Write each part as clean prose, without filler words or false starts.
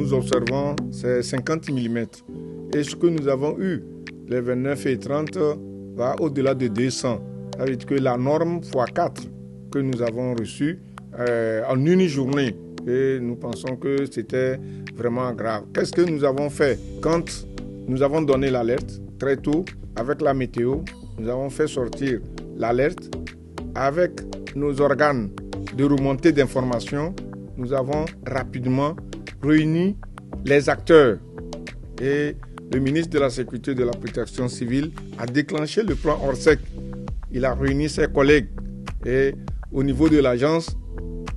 nous observons, c'est 50 mm. Et ce que nous avons eu, les 29 et 30, va au-delà de 200. Ça veut dire que la norme x4 que nous avons reçue en une journée, et nous pensons que c'était vraiment grave. Qu'est-ce que nous avons fait? Quand nous avons donné l'alerte, très tôt, avec la météo, nous avons fait sortir l'alerte. Avec nos organes de remontée d'informations, nous avons rapidement réuni les acteurs. Et le ministre de la Sécurité et de la Protection civile a déclenché le plan Orsec. Il a réuni ses collègues. Et au niveau de l'agence,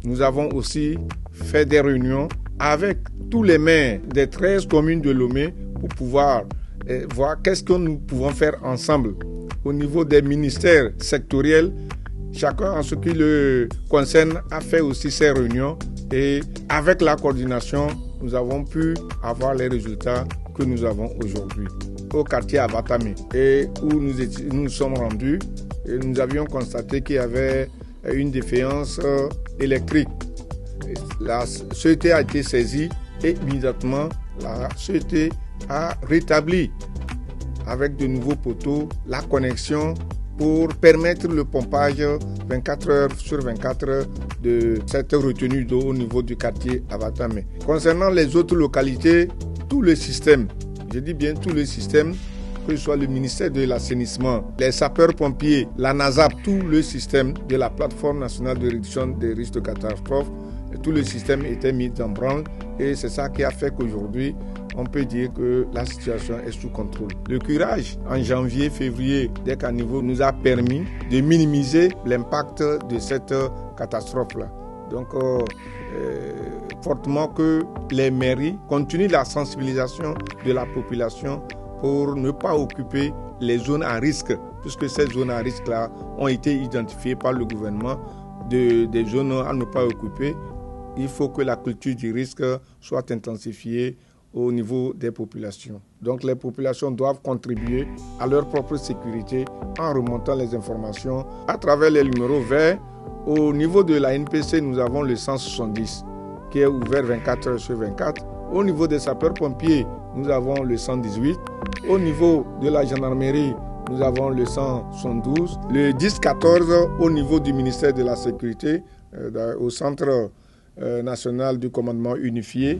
nous avons aussi fait des réunions avec tous les maires des 13 communes de Lomé pour pouvoir voir qu'est-ce que nous pouvons faire ensemble. Au niveau des ministères sectoriels, chacun en ce qui le concerne a fait aussi ses réunions et avec la coordination, nous avons pu avoir les résultats que nous avons aujourd'hui. Au quartier Abatame et où nous sommes rendus, et nous avions constaté qu'il y avait une défaillance électrique. La société a été saisie et immédiatement la société a rétabli avec de nouveaux poteaux la connexion pour permettre le pompage 24 heures sur 24 heures de cette retenue d'eau au niveau du quartier Abatame. Concernant les autres localités, tout le système, je dis bien tout le système, que ce soit le ministère de l'assainissement, les sapeurs-pompiers, la NASAP, tout le système de la plateforme nationale de réduction des risques de catastrophe, tout le système était mis en branle et c'est ça qui a fait qu'aujourd'hui, on peut dire que la situation est sous contrôle. Le curage en janvier, février, dès qu'à niveau nous a permis de minimiser l'impact de cette catastrophe-là. Donc, fortement que les mairies continuent la sensibilisation de la population pour ne pas occuper les zones à risque, puisque ces zones à risque-là ont été identifiées par le gouvernement des zones à ne pas occuper. Il faut que la culture du risque soit intensifiée au niveau des populations. Donc les populations doivent contribuer à leur propre sécurité en remontant les informations à travers les numéros verts. Au niveau de la NPC, nous avons le 170 qui est ouvert 24 heures sur 24. Au niveau des sapeurs-pompiers, nous avons le 118. Au niveau de la gendarmerie, nous avons le 112. Le 10-14 au niveau du ministère de la Sécurité, au centre national du commandement unifié.